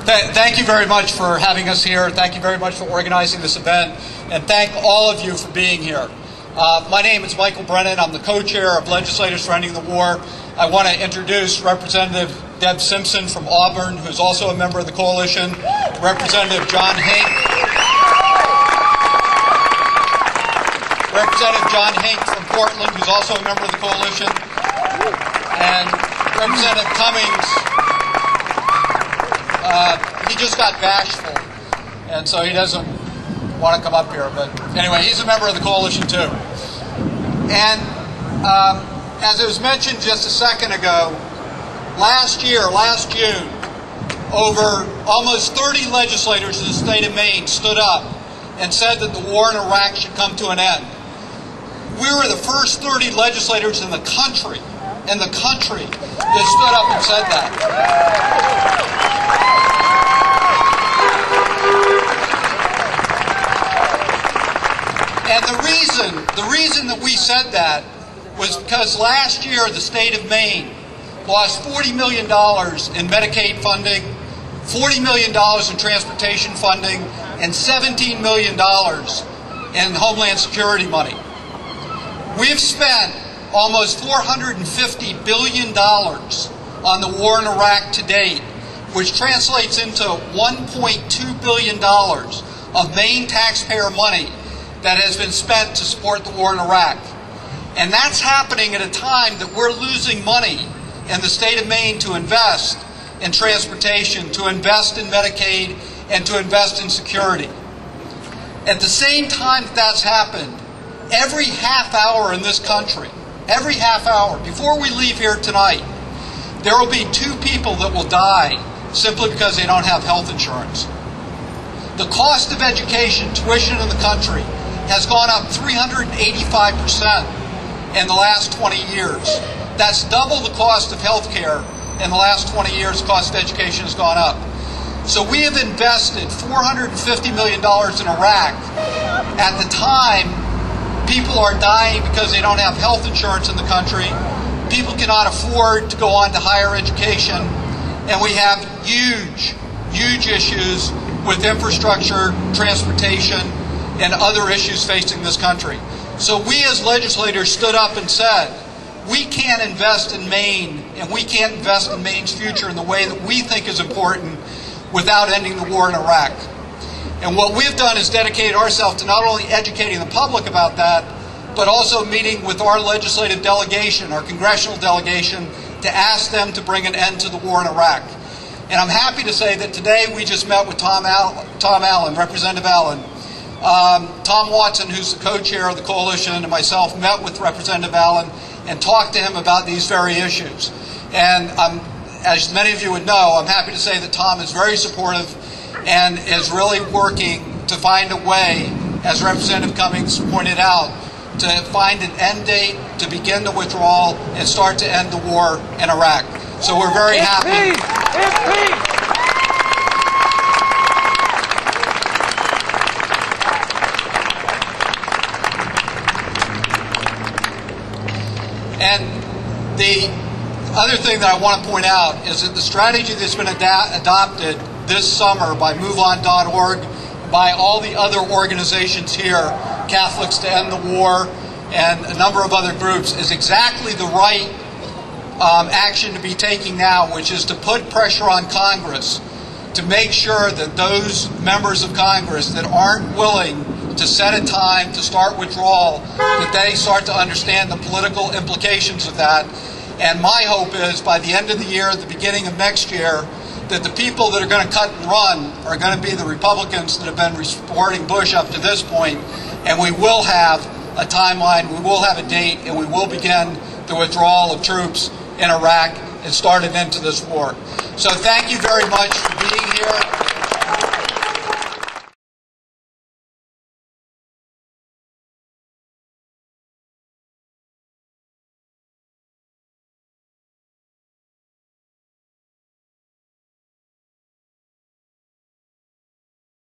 Thank you very much for having us here. Thank you very much for organizing this event. And thank all of you for being here. My name is Michael Brennan. I'm the co-chair of Legislators for Ending the War. I want to introduce Representative Deb Simpson from Auburn, who's also a member of the coalition, Representative John Hink, from Portland, who's also a member of the coalition, and Representative Cummings. He just got bashful, and so he doesn't want to come up here. But anyway, he's a member of the coalition too. And as it was mentioned just a second ago, last June, over almost 30 legislators in the state of Maine stood up and said that the war in Iraq should come to an end. We were the first 30 legislators in the country that stood up and said that. And the reason that we said that was because last year the state of Maine lost $40 million in Medicaid funding, $40 million in transportation funding, and $17 million in Homeland Security money. We've spent almost $450 billion on the war in Iraq to date, which translates into $1.2 billion of Maine taxpayer money that has been spent to support the war in Iraq. And that's happening at a time that we're losing money in the state of Maine to invest in transportation, to invest in Medicaid, and to invest in security. At the same time that that's happened, every half hour in this country, every half hour, before we leave here tonight, there will be 2 people that will die simply because they don't have health insurance. The cost of education, tuition in the country, has gone up 385% in the last 20 years. That's double the cost of health care in the last 20 years. The cost of education has gone up. So we have invested $450 million in Iraq. At the time, people are dying because they don't have health insurance in the country. People cannot afford to go on to higher education. And we have huge issues with infrastructure, transportation, and other issues facing this country. So we as legislators stood up and said, we can't invest in Maine, and we can't invest in Maine's future in the way that we think is important without ending the war in Iraq. And what we've done is dedicated ourselves to not only educating the public about that, but also meeting with our legislative delegation, our congressional delegation, to ask them to bring an end to the war in Iraq. And I'm happy to say that today we just met with Tom Allen, Representative Allen. Tom Watson, who's the co-chair of the coalition, and myself met with Representative Allen and talked to him about these very issues. And as many of you would know, I'm happy to say that Tom is very supportive and is really working to find a way, as Representative Cummings pointed out, to find an end date, to begin the withdrawal, and start to end the war in Iraq. So we're very happy. And the other thing that I want to point out is that the strategy that's been adopted this summer by MoveOn.org, by all the other organizations here, Catholics to End the War, and a number of other groups, is exactly the right action to be taking now, which is to put pressure on Congress to make sure that those members of Congress that aren't willing to set a time to start withdrawal, that they start to understand the political implications of that. And my hope is by the end of the year, at the beginning of next year, that the people that are going to cut and run are going to be the Republicans that have been supporting Bush up to this point, and we will have a timeline, we will have a date, and we will begin the withdrawal of troops in Iraq and start an end to this war. So thank you very much for being here.